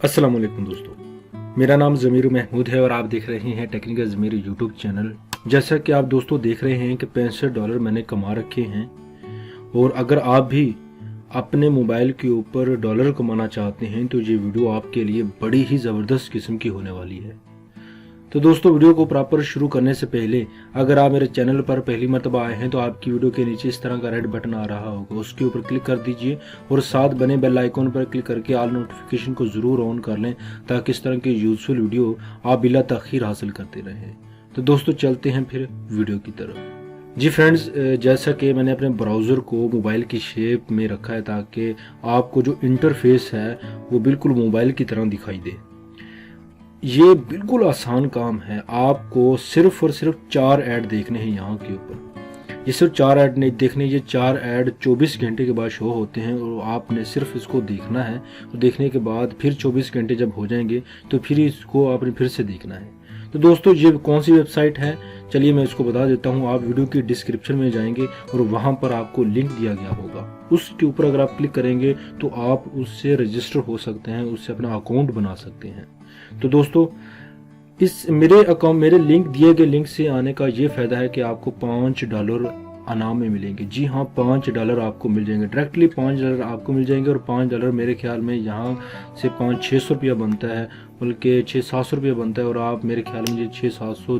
अस्सलाम वालेकुम दोस्तों, मेरा नाम ज़मीर महमूद है और आप देख रहे हैं टेक्निकल ज़मीर यूट्यूब चैनल। जैसा कि आप दोस्तों देख रहे हैं कि $65 मैंने कमा रखे हैं और अगर आप भी अपने मोबाइल के ऊपर डॉलर कमाना चाहते हैं तो ये वीडियो आपके लिए बड़ी ही ज़बरदस्त किस्म की होने वाली है। तो दोस्तों, वीडियो को प्रॉपर शुरू करने से पहले अगर आप मेरे चैनल पर पहली मर्तबा आए हैं तो आपकी वीडियो के नीचे इस तरह का रेड बटन आ रहा होगा, उसके ऊपर क्लिक कर दीजिए और साथ बने बेल आइकॉन पर क्लिक करके ऑल नोटिफिकेशन को ज़रूर ऑन कर लें ताकि इस तरह की यूजफुल वीडियो आप बिला तखीर हासिल करते रहें। तो दोस्तों, चलते हैं फिर वीडियो की तरफ। जी फ्रेंड्स, जैसा कि मैंने अपने ब्राउज़र को मोबाइल की शेप में रखा है ताकि आपको जो इंटरफेस है वो बिल्कुल मोबाइल की तरह दिखाई दे। ये बिल्कुल आसान काम है, आपको सिर्फ और सिर्फ 4 ऐड देखने हैं यहाँ के ऊपर। ये सिर्फ 4 ऐड नहीं देखने, ये 4 ऐड 24 घंटे के बाद शो होते हैं और आपने सिर्फ इसको देखना है और देखने के बाद फिर 24 घंटे जब हो जाएंगे तो फिर इसको आपने फिर से देखना है। तो दोस्तों, ये कौन सी वेबसाइट है, चलिए मैं इसको बता देता हूँ। आप वीडियो की डिस्क्रिप्शन में जाएंगे और वहाँ पर आपको लिंक दिया गया होगा, उसके ऊपर अगर आप क्लिक करेंगे तो आप उससे रजिस्टर हो सकते हैं, उससे अपना अकाउंट बना सकते हैं। तो दोस्तों, इस मेरे लिंक दिए गए लिंक से आने का ये फायदा है कि आपको $5 इनाम में मिलेंगे। जी हाँ, $5 आपको मिल जाएंगे, डायरेक्टली $5 आपको मिल जाएंगे। और $5 मेरे ख्याल में यहाँ से 500-600 रुपया बनता है, बल्कि 600-700 रुपया बनता है और आप मेरे ख्याल में ये 600-700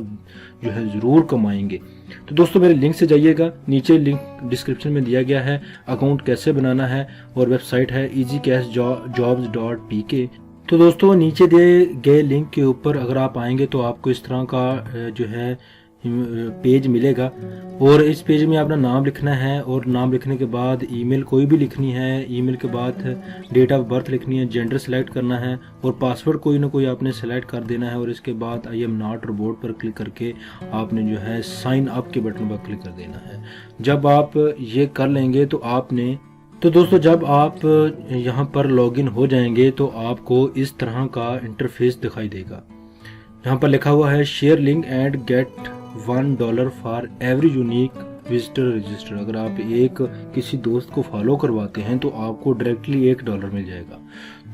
जो है ज़रूर कमाएंगे। तो दोस्तों, मेरे लिंक से जाइएगा, नीचे लिंक डिस्क्रिप्शन में दिया गया है। अकाउंट कैसे बनाना है और वेबसाइट है easycashjobs.pk। तो दोस्तों, नीचे दिए गए लिंक के ऊपर अगर आप आएंगे तो आपको इस तरह का जो है पेज मिलेगा और इस पेज में अपना नाम लिखना है और नाम लिखने के बाद ईमेल कोई भी लिखनी है, ईमेल के बाद डेट ऑफ बर्थ लिखनी है, जेंडर सेलेक्ट करना है और पासवर्ड कोई ना कोई आपने सेलेक्ट कर देना है और इसके बाद आई एम नॉट रोबोट पर क्लिक करके आपने जो है साइन अप के बटन पर क्लिक कर देना है। जब आप ये कर लेंगे तो दोस्तों, जब आप यहाँ पर लॉगिन हो जाएंगे तो आपको इस तरह का इंटरफेस दिखाई देगा। यहाँ पर लिखा हुआ है share link and get $1 for every unique visitor register. अगर आप किसी दोस्त को फॉलो करवाते हैं तो आपको डायरेक्टली $1 मिल जाएगा।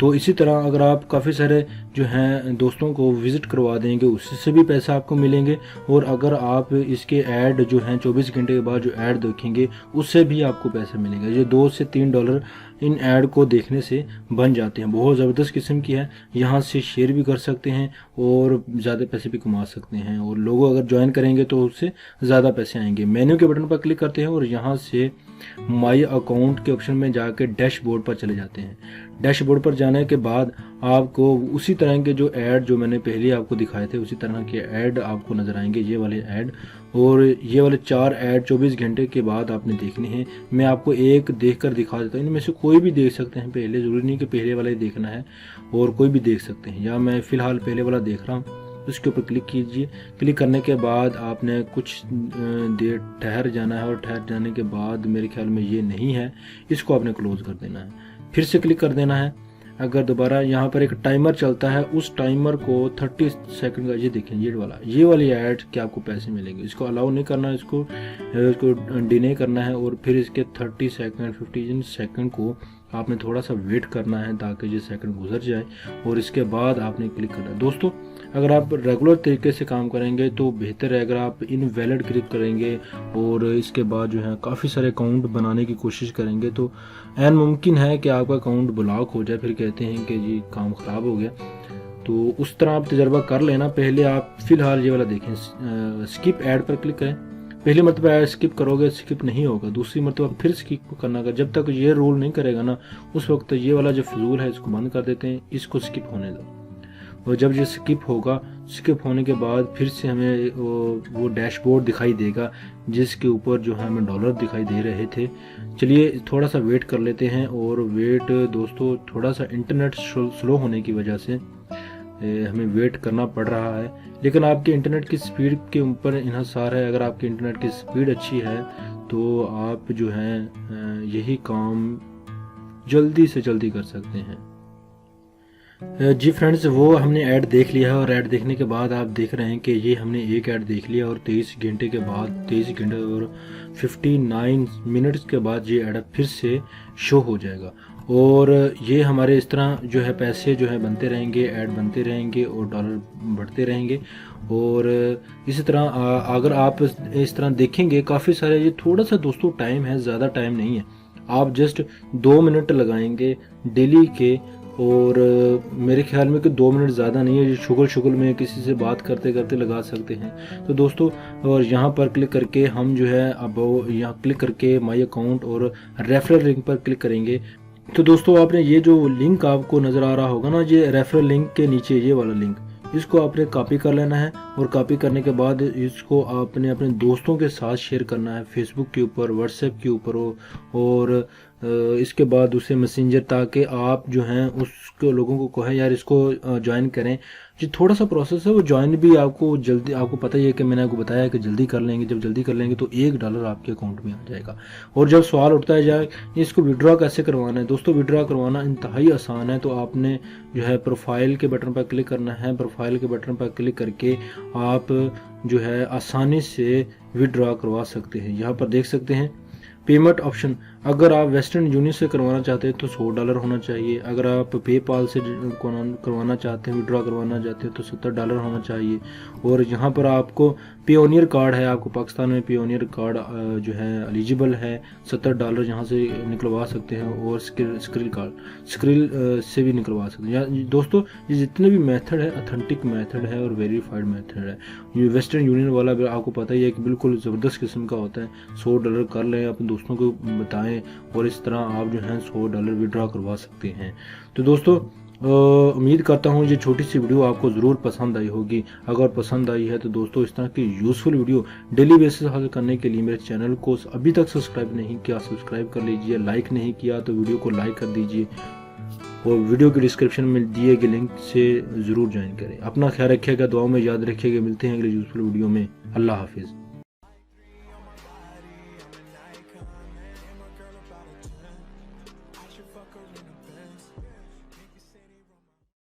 तो इसी तरह अगर आप काफ़ी सारे जो हैं दोस्तों को विज़िट करवा देंगे उससे भी पैसा आपको मिलेंगे और अगर आप इसके ऐड जो हैं 24 घंटे के बाद जो ऐड देखेंगे उससे भी आपको पैसे मिलेंगे। ये $2 से $3 इन ऐड को देखने से बन जाते हैं। बहुत ज़बरदस्त किस्म की है, यहाँ से शेयर भी कर सकते हैं और ज़्यादा पैसे भी कमा सकते हैं और लोग अगर ज्वाइन करेंगे तो उससे ज़्यादा पैसे आएंगे। मेन्यू के बटन पर क्लिक करते हैं और यहाँ से माई अकाउंट के ऑप्शन में जाकर डैशबोर्ड पर चले जाते हैं। डैशबोर्ड पर जाने के बाद आपको उसी तरह के जो ऐड जो मैंने पहले आपको दिखाए थे उसी तरह के ऐड आपको नज़र आएंगे, ये वाले ऐड। और ये वाले 4 ऐड 24 घंटे के बाद आपने देखने हैं। मैं आपको एक देख कर दिखा देता हूँ, इनमें से कोई भी देख सकते हैं। पहले ज़रूरी नहीं कि पहले वाला ही देखना है और कोई भी देख सकते हैं। या मैं फ़िलहाल पहले वाला देख रहा हूँ, उसके ऊपर क्लिक कीजिए। क्लिक करने के बाद आपने कुछ देर ठहर जाना है और ठहर जाने के बाद मेरे ख्याल में ये नहीं है, इसको आपने क्लोज़ कर देना है, फिर से क्लिक कर देना है। अगर दोबारा यहाँ पर एक टाइमर चलता है, उस टाइमर को 30 सेकंड का, ये देखें ये वाली ऐड के आपको पैसे मिलेंगे। इसको अलाउ नहीं करना, इसको डिने करना है और फिर इसके 30 सेकंड 15 सेकंड को आपने थोड़ा सा वेट करना है ताकि ये सेकंड गुजर जाए और इसके बाद आपने क्लिक करना है। दोस्तों, अगर आप रेगुलर तरीके से काम करेंगे तो बेहतर है। अगर आप इनवैलिड क्लिक करेंगे और इसके बाद जो है काफ़ी सारे अकाउंट बनाने की कोशिश करेंगे तो ऐन मुमकिन है कि आपका अकाउंट ब्लॉक हो जाए, फिर कहते हैं कि जी काम ख़राब हो गया। तो उस तरह आप तजर्बा कर लेना। पहले आप फ़िलहाल ये वाला देखें, स्किप ऐड पर क्लिक करें। पहली मरतबा ऐड स्किप करोगे, स्किप नहीं होगा, दूसरी मरतबा फिर स्किप करना का। जब तक ये रूल नहीं करेगा ना उस वक्त ये वाला जो फजूल है इसको बंद कर देते हैं, इसको स्किप होने दो। और जब ये स्किप होगा, स्किप होने के बाद फिर से हमें वो डैशबोर्ड दिखाई देगा जिसके ऊपर जो है हमें डॉलर दिखाई दे रहे थे। चलिए थोड़ा सा वेट कर लेते हैं। और वेट दोस्तों, थोड़ा सा इंटरनेट स्लो होने की वजह से हमें वेट करना पड़ रहा है, लेकिन आपके इंटरनेट की स्पीड के ऊपर इन्हसार है। अगर आपकी इंटरनेट की स्पीड अच्छी है तो आप जो है यही काम जल्दी से जल्दी कर सकते हैं। जी फ्रेंड्स, वो हमने ऐड देख लिया है और ऐड देखने के बाद आप देख रहे हैं कि ये हमने एक ऐड देख लिया और 23 घंटे के बाद 23 घंटे और 59 मिनट्स के बाद ये ऐड फिर से शो हो जाएगा। और ये हमारे इस तरह जो है पैसे जो है बनते रहेंगे, ऐड बनते रहेंगे और डॉलर बढ़ते रहेंगे। और इसी तरह अगर आप इस तरह देखेंगे काफ़ी सारे, ये थोड़ा सा दोस्तों टाइम है, ज़्यादा टाइम नहीं है। आप जस्ट 2 मिनट लगाएंगे डेली के, और मेरे ख्याल में कि 2 मिनट ज़्यादा नहीं है, जो शुगल में किसी से बात करते करते लगा सकते हैं। तो दोस्तों, और यहाँ पर क्लिक करके हम जो है अब यहाँ क्लिक करके माई अकाउंट और रेफरल लिंक पर क्लिक करेंगे। तो दोस्तों, आपने ये जो लिंक आपको नज़र आ रहा होगा ना, ये रेफरल लिंक के नीचे ये वाला लिंक, इसको आपने कॉपी कर लेना है। और कॉपी करने के बाद इसको आपने अपने दोस्तों के साथ शेयर करना है, फेसबुक के ऊपर, व्हाट्सएप के ऊपर और इसके बाद उसे मैसेंजर, ताकि आप जो हैं उसको लोगों को कहें यार इसको ज्वाइन करें। जो थोड़ा सा प्रोसेस है वो ज्वाइन भी आपको जल्दी, आपको पता ही है कि मैंने आपको बताया है कि जल्दी कर लेंगे। जब जल्दी कर लेंगे तो $1 आपके अकाउंट में आ जाएगा। और जब सवाल उठता है जाए इसको विड्रॉ कैसे करवाना है, दोस्तों विड्रॉ करवाना इंतहाई आसान है। तो आपने जो है प्रोफाइल के बटन पर क्लिक करना है। प्रोफाइल के बटन पर क्लिक करके आप जो है आसानी से विड्रॉ करवा सकते हैं। यहाँ पर देख सकते हैं पेमेंट ऑप्शन। अगर आप वेस्टर्न यूनियन से करवाना चाहते हैं तो $100 होना चाहिए। अगर आप पेपाल से करवाना चाहते हैं, विड्रॉ करवाना चाहते हैं तो $70 होना चाहिए। और यहाँ पर आपको पियोनियर कार्ड है, आपको पाकिस्तान में पियोनियर कार्ड जो है एलिजिबल है, $70 यहाँ से निकलवा सकते हैं। और स्क्रिल कार्ड, स्क्रिल से भी निकलवा सकते हैं। दोस्तों, ये जितने भी मेथड है ऑथेंटिक मेथड है और वेरीफाइड मेथड है। ये वेस्टर्न यूनियन वाला भी आपको पता ही है कि बिल्कुल ज़बरदस्त किस्म का होता है। $100 कर लें, अपने दोस्तों को बताएं और इस तरह आप जो है $100 विड्रॉ करवा सकते हैं। तो दोस्तों, उम्मीद करता हूँ ये छोटी सी वीडियो आपको ज़रूर पसंद आई होगी। अगर पसंद आई है तो दोस्तों, इस तरह की यूज़फुल वीडियो डेली बेसिस हासिल करने के लिए मेरे चैनल को अभी तक सब्सक्राइब नहीं किया, सब्सक्राइब कर लीजिए। लाइक नहीं किया तो वीडियो को लाइक कर दीजिए और वीडियो के डिस्क्रिप्शन में दिए गए लिंक से ज़रूर ज्वाइन करें। अपना ख्याल रखिएगा, दुआओं में याद रखिएगा। मिलते हैं अगले यूज़फुल वीडियो में। अल्लाह हाफिज़।